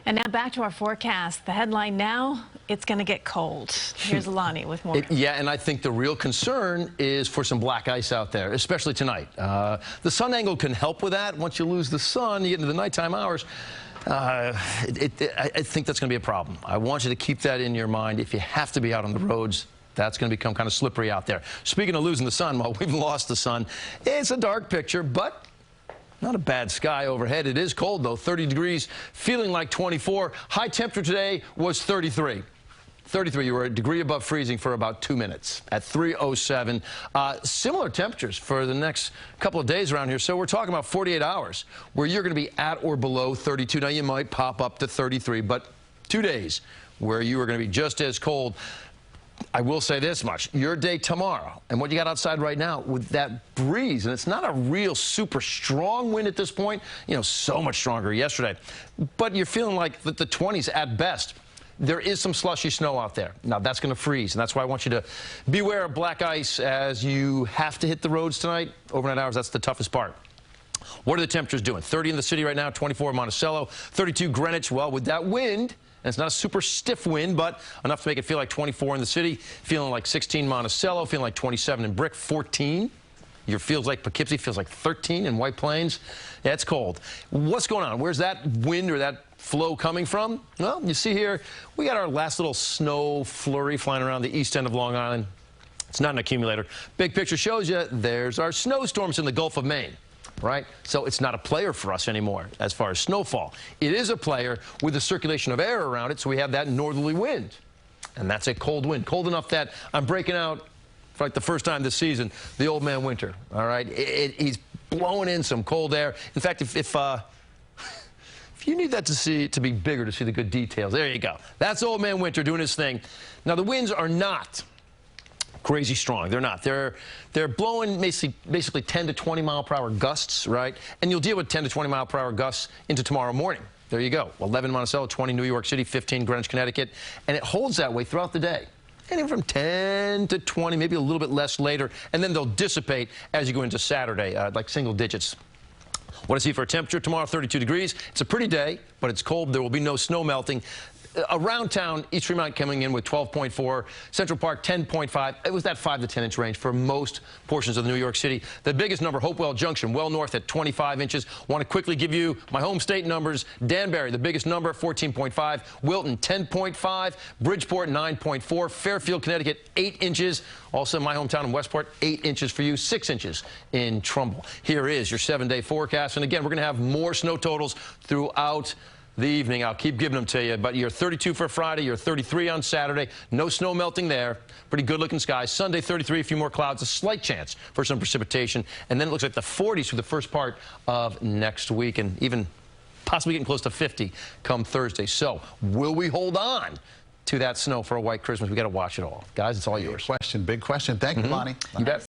And now back to our forecast. The headline now, it's going to get cold. Here's Lonnie with more. Yeah, and I think the real concern is for some black ice out there, especially tonight. The sun angle can help with that. Once you lose the sun, you get into the nighttime hours. I think that's going to be a problem. I want you to keep that in your mind. If you have to be out on the roads, that's going to become kind of slippery out there. Speaking of losing the sun, well, we've lost the sun. It's a dark picture, but not a bad sky overhead. It is cold, though. 30 degrees, feeling like 24. High temperature today was 33. 33. You were a degree above freezing for about 2 minutes at 3:07. Similar temperatures for the next couple of days around here. So we're talking about 48 hours where you're going to be at or below 32. Now, you might pop up to 33, but 2 days where you are going to be just as cold. I will say this much. Your day tomorrow and what you got outside right now with that breeze, and it's not a real super strong wind at this point, you know, so much stronger yesterday, but you're feeling like the 20s at best. There is some slushy snow out there. Now, that's going to freeze, and that's why I want you to beware of black ice as you have to hit the roads tonight. Overnight hours, that's the toughest part. What are the temperatures doing? 30 in the city right now, 24 in Monticello, 32 Greenwich. Well, with that wind, and it's not a super stiff wind, but enough to make it feel like 24 in the city, feeling like 16 Monticello, feeling like 27 in Brick, 14. Your feels like Poughkeepsie, feels like 13 in White Plains. Yeah, it's cold. What's going on? Where's that wind or that flow coming from? Well, you see here, we got our last little snow flurry flying around the east end of Long Island. It's not an accumulator. Big picture shows you there's our snowstorms in the Gulf of Maine. Right? So it's not a player for us anymore as far as snowfall. It is a player with the circulation of air around it, so we have that northerly wind. And that's a cold wind. Cold enough that I'm breaking out, for like the first time this season, the old man winter. All right? He's blowing in some cold air. In fact, if you need that to be bigger to see the good details, there you go. That's old man winter doing his thing. Now, the winds are not crazy strong. They're not. They're blowing basically 10 to 20 mile per hour gusts, right? And you'll deal with 10 to 20 mile per hour gusts into tomorrow morning. There you go. 11 Monticello, 20 New York City, 15 Greenwich, Connecticut. And it holds that way throughout the day. Anywhere from 10 to 20, maybe a little bit less later. And then they'll dissipate as you go into Saturday, like single digits. What I see for a temperature tomorrow, 32 degrees. It's a pretty day, but it's cold. There will be no snow melting. Around town, East Fremont coming in with 12.4, Central Park 10.5. It was that 5 to 10 inch range for most portions of New York City. The biggest number, Hopewell Junction, well north at 25 inches. Want to quickly give you my home state numbers. Danbury, the biggest number, 14.5. Wilton, 10.5. Bridgeport, 9.4. Fairfield, Connecticut, 8 inches. Also, my hometown in Westport, 8 inches for you, 6 inches in Trumbull. Here is your 7-day forecast. And again, we're going to have more snow totals throughout the evening. I'll keep giving them to you, but you're 32 for Friday, you're 33 on Saturday. No snow melting there. Pretty good looking skies. Sunday, 33, a few more clouds, a slight chance for some precipitation. And then it looks like the 40s for the first part of next week, and even possibly getting close to 50 come Thursday. So will we hold on to that snow for a white Christmas? We got to watch it all. Guys, it's all yours. Big question. Thank you, Lonnie. You bet.